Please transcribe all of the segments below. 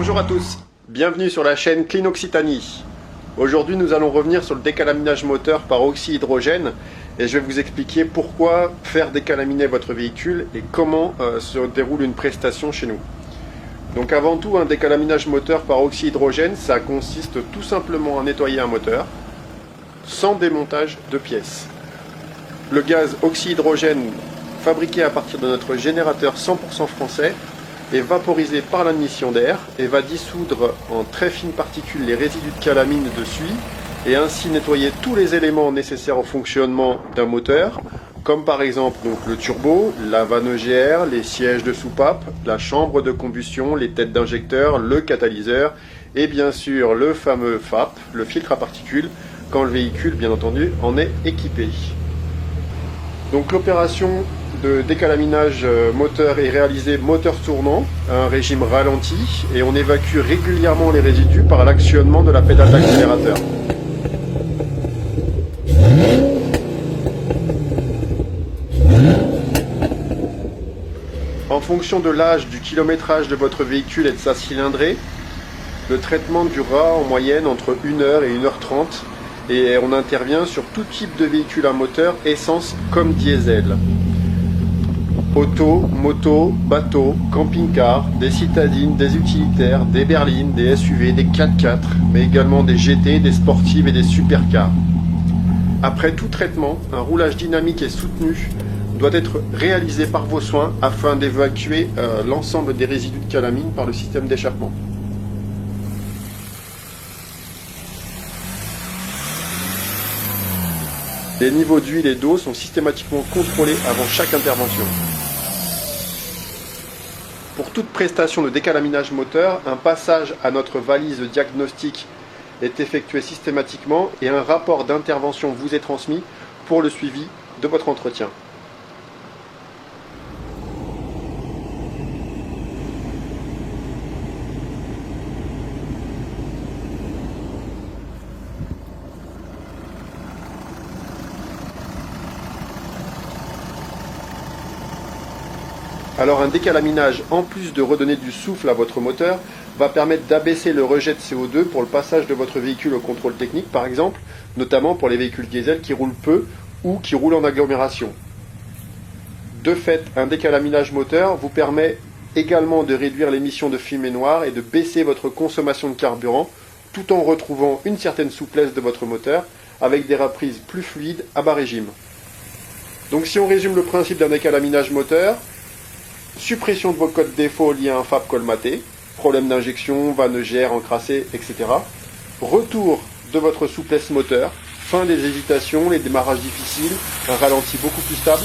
Bonjour à tous, bienvenue sur la chaîne Clean Occitanie. Aujourd'hui nous allons revenir sur le décalaminage moteur par oxy-hydrogène et je vais vous expliquer pourquoi faire décalaminer votre véhicule et comment se déroule une prestation chez nous. Donc avant tout, un décalaminage moteur par oxy-hydrogène, ça consiste tout simplement à nettoyer un moteur sans démontage de pièces. Le gaz oxy-hydrogène fabriqué à partir de notre générateur 100% français est vaporisé par l'admission d'air et va dissoudre en très fines particules les résidus de calamine de suie et ainsi nettoyer tous les éléments nécessaires au fonctionnement d'un moteur, comme par exemple donc, le turbo, la vanne EGR, les sièges de soupape, la chambre de combustion, les têtes d'injecteur, le catalyseur et bien sûr le fameux FAP, le filtre à particules, quand le véhicule bien entendu en est équipé. Donc l'opération de décalaminage moteur est réalisée moteur tournant, à un régime ralenti, et on évacue régulièrement les résidus par l'actionnement de la pédale d'accélérateur. En fonction de l'âge, du kilométrage de votre véhicule et de sa cylindrée, le traitement durera en moyenne entre 1 heure et 1h30 et on intervient sur tout type de véhicule à moteur, essence comme diesel. Auto, moto, bateau, camping-car, des citadines, des utilitaires, des berlines, des SUV, des 4x4, mais également des GT, des sportives et des supercars. Après tout traitement, un roulage dynamique et soutenu doit être réalisé par vos soins afin d'évacuer l'ensemble des résidus de calamine par le système d'échappement. Les niveaux d'huile et d'eau sont systématiquement contrôlés avant chaque intervention. Pour toute prestation de décalaminage moteur, un passage à notre valise diagnostic est effectué systématiquement et un rapport d'intervention vous est transmis pour le suivi de votre entretien. Alors un décalaminage, en plus de redonner du souffle à votre moteur, va permettre d'abaisser le rejet de CO2 pour le passage de votre véhicule au contrôle technique par exemple, notamment pour les véhicules diesel qui roulent peu ou qui roulent en agglomération. De fait, un décalaminage moteur vous permet également de réduire l'émission de fumée noire et de baisser votre consommation de carburant tout en retrouvant une certaine souplesse de votre moteur avec des reprises plus fluides à bas régime. Donc si on résume le principe d'un décalaminage moteur, suppression de vos codes défauts liés à un FAP colmaté, problème d'injection, vanne EGR encrassée, etc. Retour de votre souplesse moteur, fin des hésitations, les démarrages difficiles, un ralenti beaucoup plus stable,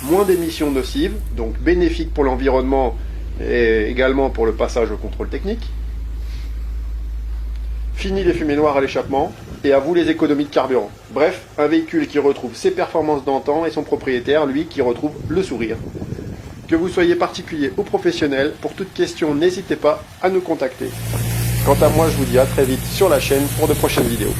moins d'émissions nocives, donc bénéfiques pour l'environnement et également pour le passage au contrôle technique. Fini les fumées noires à l'échappement et à vous les économies de carburant. Bref, un véhicule qui retrouve ses performances d'antan et son propriétaire, lui, qui retrouve le sourire. Que vous soyez particulier ou professionnel, pour toute question, n'hésitez pas à nous contacter. Quant à moi, je vous dis à très vite sur la chaîne pour de prochaines vidéos.